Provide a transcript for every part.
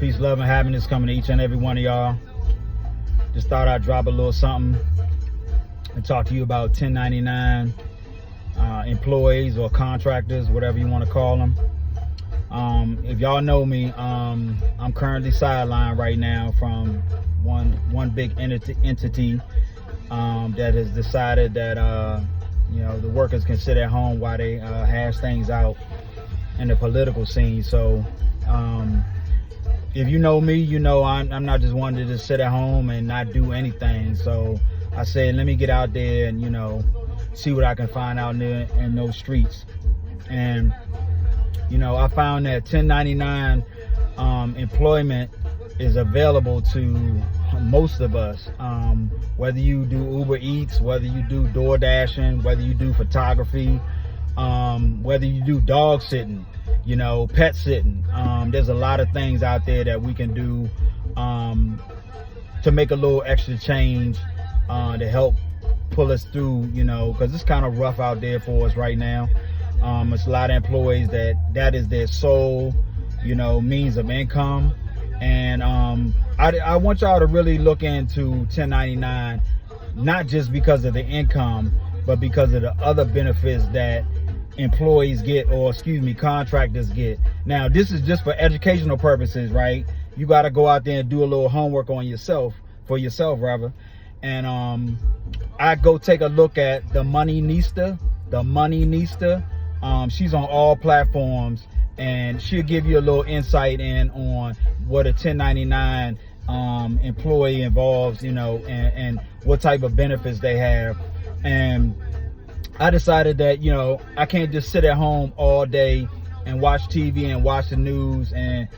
Peace, love, and happiness coming to each and every one of y'all. Just thought I'd drop a little something and talk to you about 1099 employees or contractors, whatever you want to call them. If y'all know me, I'm currently sidelined right now from one big entity that has decided that the workers can sit at home while they hash things out in the political scene. So if you know me, you know I'm not just one to just sit at home and not do anything. So I said, let me get out there and see what I can find out there in those streets. And I found that 1099 employment is available to most of us, whether you do Uber Eats, whether you do door dashing, whether you do photography, whether you do dog sitting, pet sitting. There's a lot of things out there that we can do to make a little extra change to help pull us through, because it's kind of rough out there for us right now. It's a lot of employees that is their sole, means of income. And I want y'all to really look into 1099, not just because of the income, but because of the other benefits that employees get, or contractors get. Now, this is just for educational purposes, right? You got to go out there and do a little homework on yourself, and I go take a look at the Money Nista. She's on all platforms, and she'll give you a little insight on what a 1099 employee involves, and what type of benefits they have. And I decided that, I can't just sit at home all day and watch TV and watch the news and,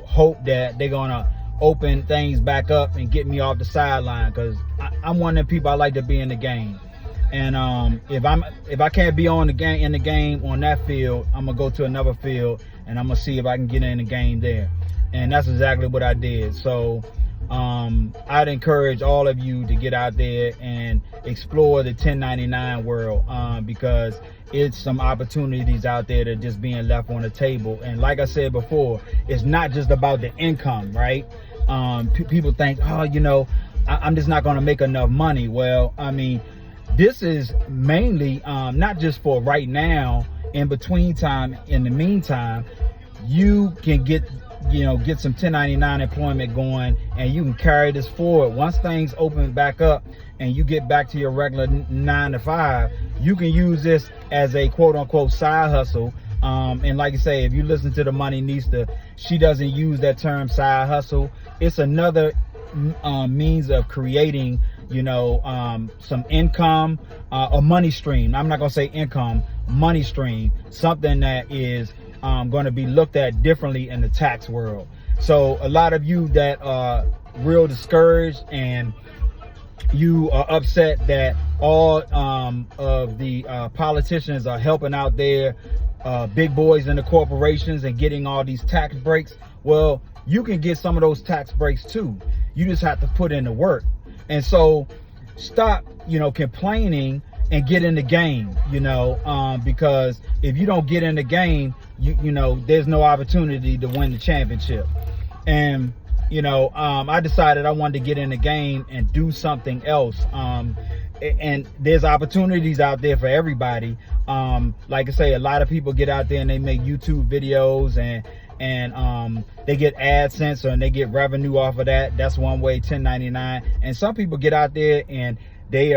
hope that they're going to open things back up and get me off the sideline, because I'm one of the people. I like to be in the game. And if I can't be in the game on that field, I'm gonna go to another field and I'm gonna see if I can get in the game there. And that's exactly what I did. So I'd encourage all of you to get out there and explore the 1099 world, because it's some opportunities out there that are just being left on the table. And like I said before, it's not just about the income, right? People think, I'm just not gonna make enough money. Well, this is mainly not just for right now, in between time. In the meantime, you can get some 1099 employment going, and you can carry this forward. Once things open back up and you get back to your regular 9 to 5, you can use this as a quote unquote side hustle. And like I say, if you listen to the Money Nista, she doesn't use that term side hustle. It's another means of creating some income, a money stream. I'm not gonna say income, money stream, something that is going to be looked at differently in the tax world. So a lot of you that are real discouraged and you are upset that all of the politicians are helping out their big boys in the corporations and getting all these tax breaks, well, you can get some of those tax breaks too. You just have to put in the work. And so stop, complaining and get in the game, because if you don't get in the game, there's no opportunity to win the championship. And, I decided I wanted to get in the game and do something else. And there's opportunities out there for everybody. Like I say, a lot of people get out there and they make YouTube videos and they get AdSense and they get revenue off of that. That's one way, 1099. And some people get out there and they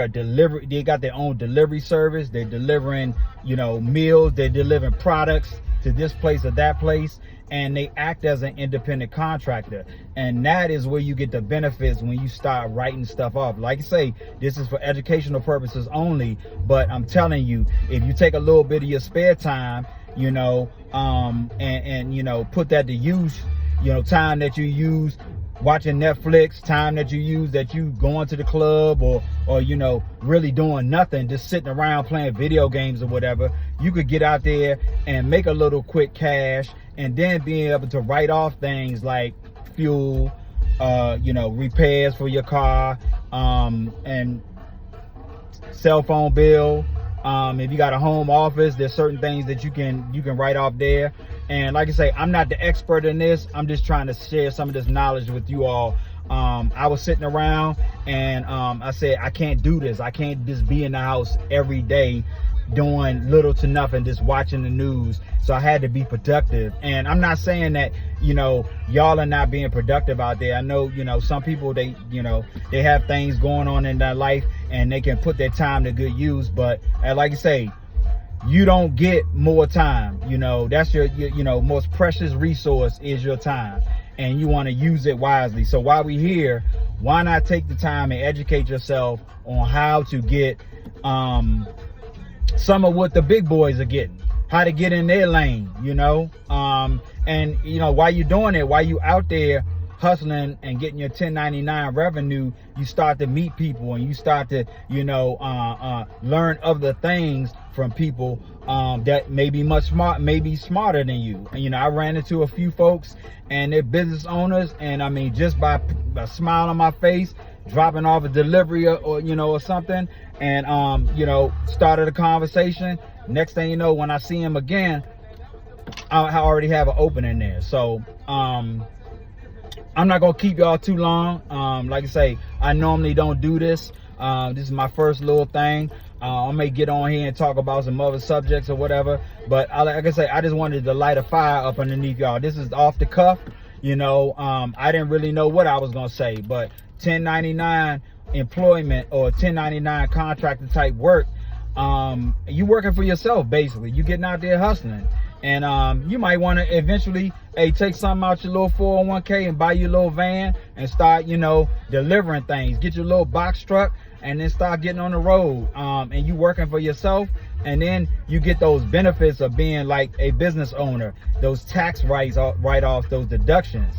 got their own delivery service. They're delivering, meals, they're delivering products to this place or that place, and they act as an independent contractor. And that is where you get the benefits when you start writing stuff off. Like I say, this is for educational purposes only, but I'm telling you, if you take a little bit of your spare time, and put that to use, time that you use watching Netflix, time that you use that you going to the club or really doing nothing, just sitting around playing video games or whatever, you could get out there and make a little quick cash, and then being able to write off things like fuel, repairs for your car, and cell phone bill. If you got a home office, there's certain things that you can write off there. And like I say, I'm not the expert in this. I'm just trying to share some of this knowledge with you all. I was sitting around and I said, I can't do this. I can't just be in the house every day doing little to nothing, just watching the news. So I had to be productive. And I'm not saying that, y'all are not being productive out there. I know, some people, they have things going on in their life and they can put their time to good use. But like I say, you don't get more time. That's your most precious resource is your time, and you want to use it wisely. So while we're here, why not take the time and educate yourself on how to get some of what the big boys are getting, how to get in their lane, and while you're doing it, while you out there hustling and getting your 1099 revenue, you start to meet people and you start to learn other things from people that may be smarter than you. And I ran into a few folks and they're business owners, and I mean, just by a smile on my face, dropping off a delivery or something, and started a conversation. Next thing you know, when I see him again, I already have an opening there. So I'm not gonna keep y'all too long. Like I say, I normally don't do this. This is my first little thing. I may get on here and talk about some other subjects or whatever, but like I say, I just wanted to light a fire up underneath y'all. This is off the cuff. I didn't really know what I was gonna say, but 1099 employment or 1099 contractor type work, you working for yourself basically. You getting out there hustling. And you might want to eventually, take something out your little 401k and buy your little van and start, delivering things. Get your little box truck and then start getting on the road. And you working for yourself, and then you get those benefits of being like a business owner, those tax write-offs, those deductions,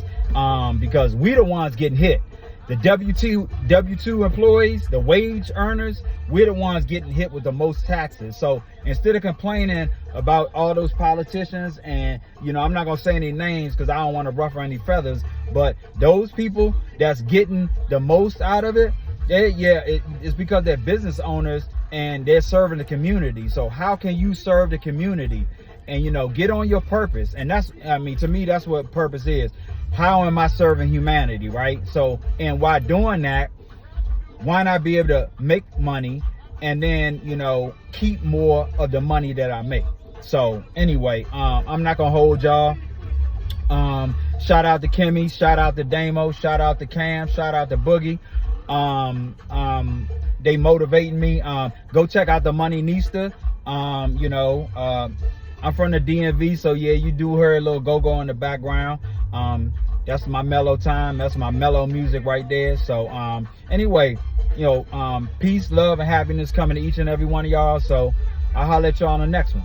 because we the ones getting hit. The W-2 employees, the wage earners, we're the ones getting hit with the most taxes. So instead of complaining about all those politicians, and I'm not gonna say any names because I don't want to ruffle any feathers, but those people that's getting the most out of it, it's because they're business owners and they're serving the community. So how can you serve the community and get on your purpose? And to me, that's what purpose is. How am I serving humanity, right? So, and while doing that, why not be able to make money and then, keep more of the money that I make? So anyway, I'm not gonna hold y'all. Shout out to Kimmy, shout out to Damo, shout out to Cam, shout out to Boogie. They motivating me. Go check out the Money Nista. I'm from the DMV, so yeah, you do hear a little go-go in the background. That's my mellow time. That's my mellow music right there. So anyway, peace, love, and happiness coming to each and every one of y'all. So I'll holler at y'all on the next one.